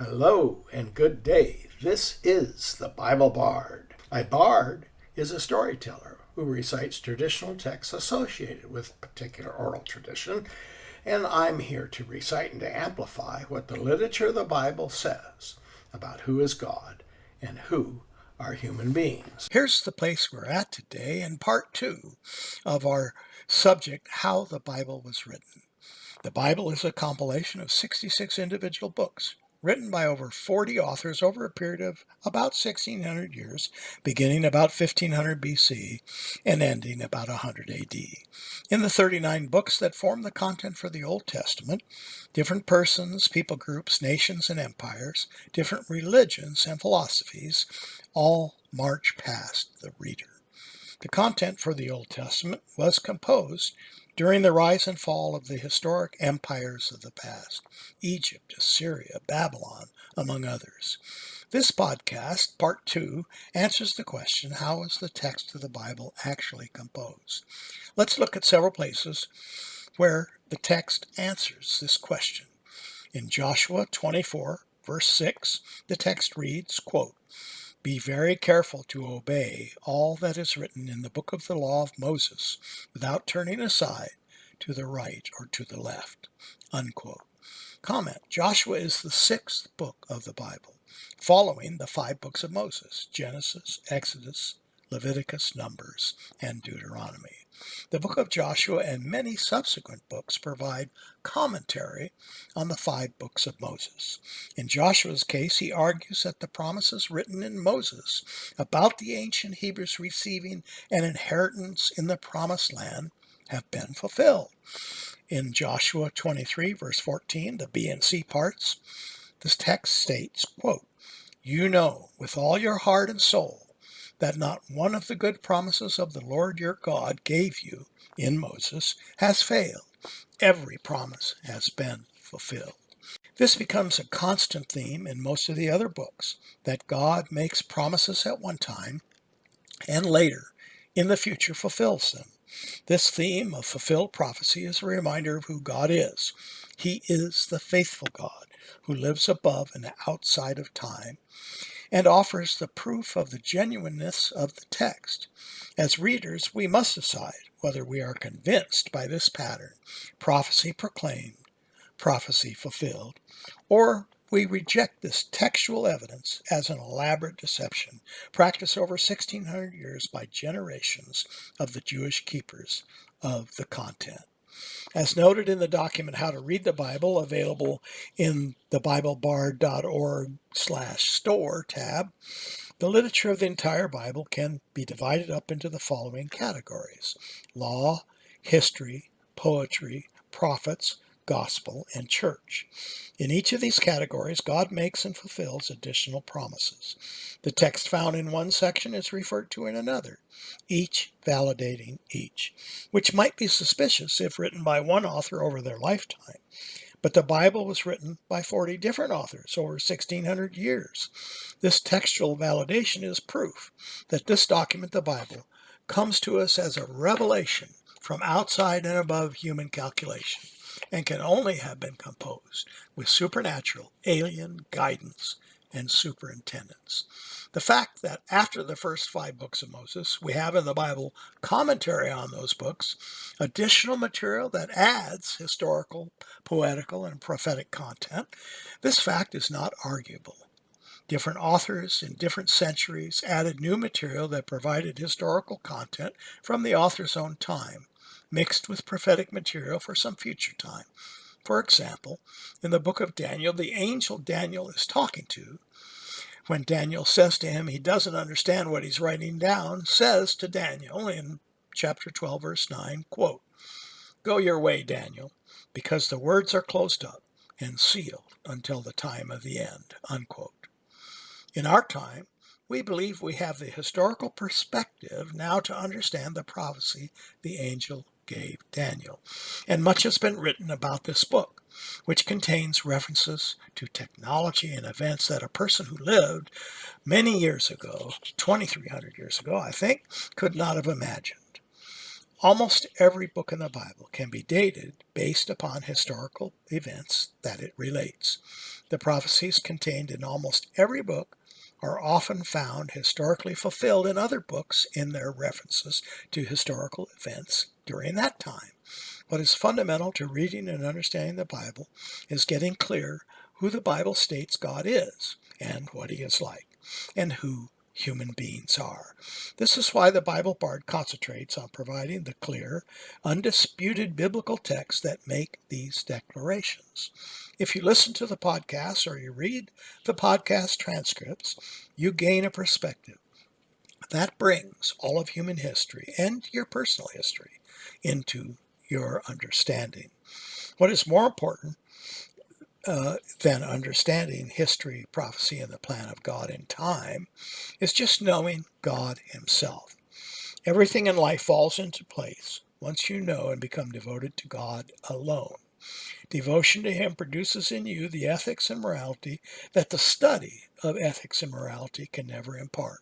Hello and good day. This is the BibleBard. A bard is a storyteller who recites traditional texts associated with a particular oral tradition, and I'm here to recite and to amplify what the literature of the Bible says about who is God and who are human beings. Here's the place we're at today in part 2 of our subject, How the Bible Was Written. The Bible is a compilation of 66 individual books written by over 40 authors over a period of about 1,600 years, beginning about 1500 BC and ending about 100 AD. In the 39 books that form the content for the Old Testament, different persons, people groups, nations, and empires, different religions and philosophies all march past the reader. The content for the Old Testament was composed during the rise and fall of the historic empires of the past, Egypt, Assyria, Babylon, among others. This podcast, part 2, answers the question, how is the text of the Bible actually composed? Let's look at several places where the text answers this question. In Joshua 24, verse 6, the text reads, quote, "Be very careful to obey all that is written in the book of the law of Moses, without turning aside to the right or to the left." Unquote. Comment: Joshua is the 6th book of the Bible, following the 5 books of Moses: Genesis, Exodus, Leviticus, Numbers, and Deuteronomy. The book of Joshua and many subsequent books provide commentary on the 5 books of Moses. In Joshua's case, he argues that the promises written in Moses about the ancient Hebrews receiving an inheritance in the promised land have been fulfilled. In Joshua 23, verse 14, the B and C parts, this text states, quote, "You know with all your heart and soul that not one of the good promises of the Lord your God gave you in Moses has failed. Every promise has been fulfilled." This becomes a constant theme in most of the other books, that God makes promises at one time and later in the future fulfills them. This theme of fulfilled prophecy is a reminder of who God is. He is the faithful God who lives above and outside of time, and offers the proof of the genuineness of the text. As readers, we must decide whether we are convinced by this pattern, prophecy proclaimed, prophecy fulfilled, or we reject this textual evidence as an elaborate deception practiced over 1,600 years by generations of the Jewish keepers of the content. As noted in the document How to Read the Bible, available in the BibleBard.org/store tab, the literature of the entire Bible can be divided up into the following categories: law, history, poetry, prophets, gospel, and church. In each of these categories, God makes and fulfills additional promises. The text found in one section is referred to in another, each validating each, which might be suspicious if written by one author over their lifetime. But the Bible was written by 40 different authors over 1,600 years. This textual validation is proof that this document, the Bible, comes to us as a revelation from outside and above human calculation, and can only have been composed with supernatural, alien guidance and superintendence. The fact that after the first 5 books of Moses, we have in the Bible commentary on those books, additional material that adds historical, poetical, and prophetic content, this fact is not arguable. Different authors in different centuries added new material that provided historical content from the author's own time, mixed with prophetic material for some future time. For example, in the book of Daniel, the angel Daniel is talking to, when Daniel says to him he doesn't understand what he's writing down, says to Daniel in chapter 12, verse 9, quote, "Go your way, Daniel, because the words are closed up and sealed until the time of the end," unquote. In our time, we believe we have the historical perspective now to understand the prophecy the angel gave Daniel. And much has been written about this book, which contains references to technology and events that a person who lived many years ago, 2,300 years ago, I think, could not have imagined. Almost every book in the Bible can be dated based upon historical events that it relates. The prophecies contained in almost every book are often found historically fulfilled in other books in their references to historical events during that time. What is fundamental to reading and understanding the Bible is getting clear who the Bible states God is and what he is like, and who human beings are. This is why the BibleBard concentrates on providing the clear, undisputed biblical texts that make these declarations. If you listen to the podcast or you read the podcast transcripts, you gain a perspective that brings all of human history and your personal history into your understanding. What is more important than understanding history, prophecy, and the plan of God in time is just knowing God himself. Everything in life falls into place once you know and become devoted to God alone. Devotion to him produces in you the ethics and morality that the study of ethics and morality can never impart.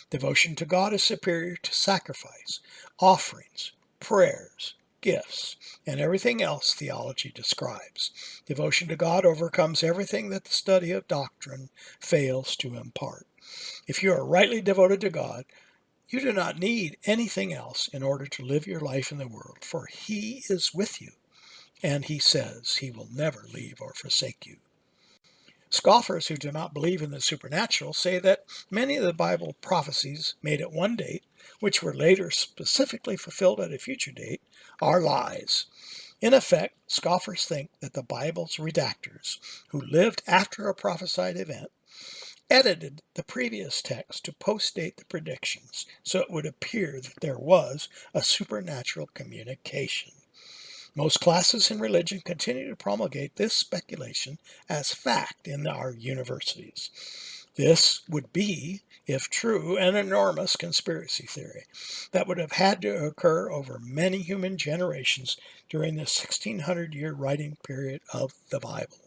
Devotion to God is superior to sacrifice, offerings, prayers, gifts, and everything else theology describes. Devotion to God overcomes everything that the study of doctrine fails to impart. If you are rightly devoted to God, you do not need anything else in order to live your life in the world, for he is with you, and he says he will never leave or forsake you. Scoffers who do not believe in the supernatural say that many of the Bible prophecies made at one date, which were later specifically fulfilled at a future date, are lies. In effect, scoffers think that the Bible's redactors, who lived after a prophesied event, edited the previous text to post-date the predictions so it would appear that there was a supernatural communication. Most classes in religion continue to promulgate this speculation as fact in our universities. This would be, if true, an enormous conspiracy theory that would have had to occur over many human generations during the 1600-year writing period of the Bible.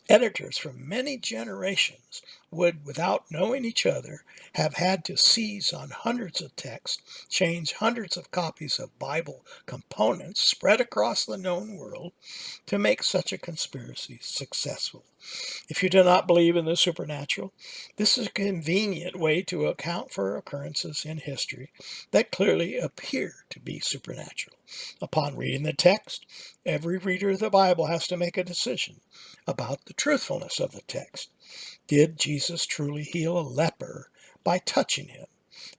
Editors from many generations would, without knowing each other, have had to seize on hundreds of texts, change hundreds of copies of Bible components spread across the known world to make such a conspiracy successful. If you do not believe in the supernatural, this is a convenient way to account for occurrences in history that clearly appear to be supernatural. Upon reading the text, every reader of the Bible has to make a decision about the truthfulness of the text. Did Jesus truly heal a leper by touching him?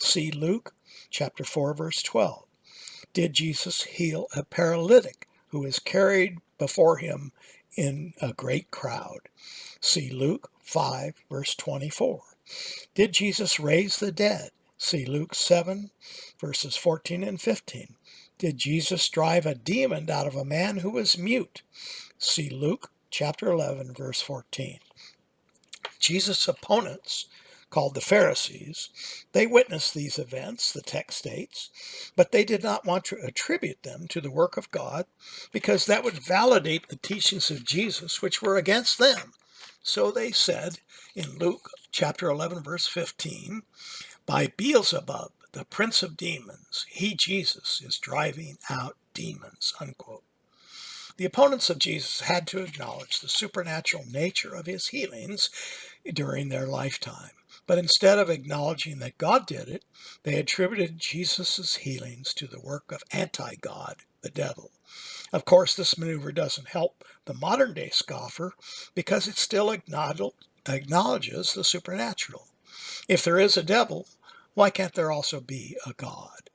See Luke chapter 4, verse 12. Did Jesus heal a paralytic who was carried before him in a great crowd? See Luke 5, verse 24. Did Jesus raise the dead? See Luke 7, verses 14 and 15. Did Jesus drive a demon out of a man who was mute? See Luke chapter 11, verse 14. Jesus' opponents, called the Pharisees, they witnessed these events, the text states, but they did not want to attribute them to the work of God because that would validate the teachings of Jesus, which were against them. So they said in Luke chapter 11, verse 15, by Beelzebub, the prince of demons, he, Jesus, is driving out demons, unquote. The opponents of Jesus had to acknowledge the supernatural nature of his healings during their lifetime. But instead of acknowledging that God did it, they attributed Jesus' healings to the work of anti-God, the devil. Of course, this maneuver doesn't help the modern-day scoffer because it still acknowledges the supernatural. If there is a devil, why can't there also be a God?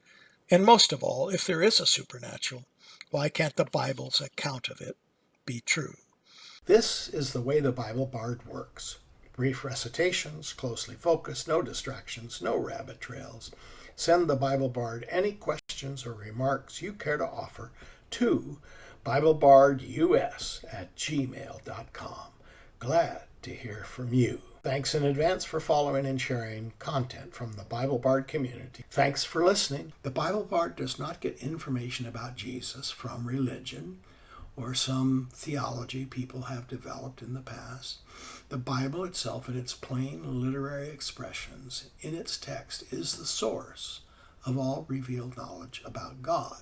And most of all, if there is a supernatural, why can't the Bible's account of it be true? This is the way the BibleBard works. Brief recitations, closely focused, no distractions, no rabbit trails. Send the BibleBard any questions or remarks you care to offer to BibleBardUS@gmail.com. Glad to hear from you. Thanks in advance for following and sharing content from the BibleBard community. Thanks for listening. The BibleBard does not get information about Jesus from religion or some theology people have developed in the past. The Bible itself, in its plain literary expressions, in its text, is the source of all revealed knowledge about God.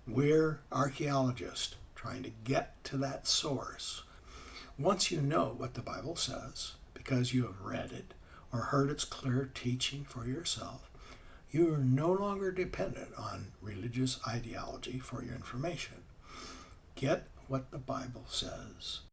We're archaeologists trying to get to that source. Once you know what the Bible says, because you have read it or heard its clear teaching for yourself, you are no longer dependent on religious ideology for your information. Get what the Bible says.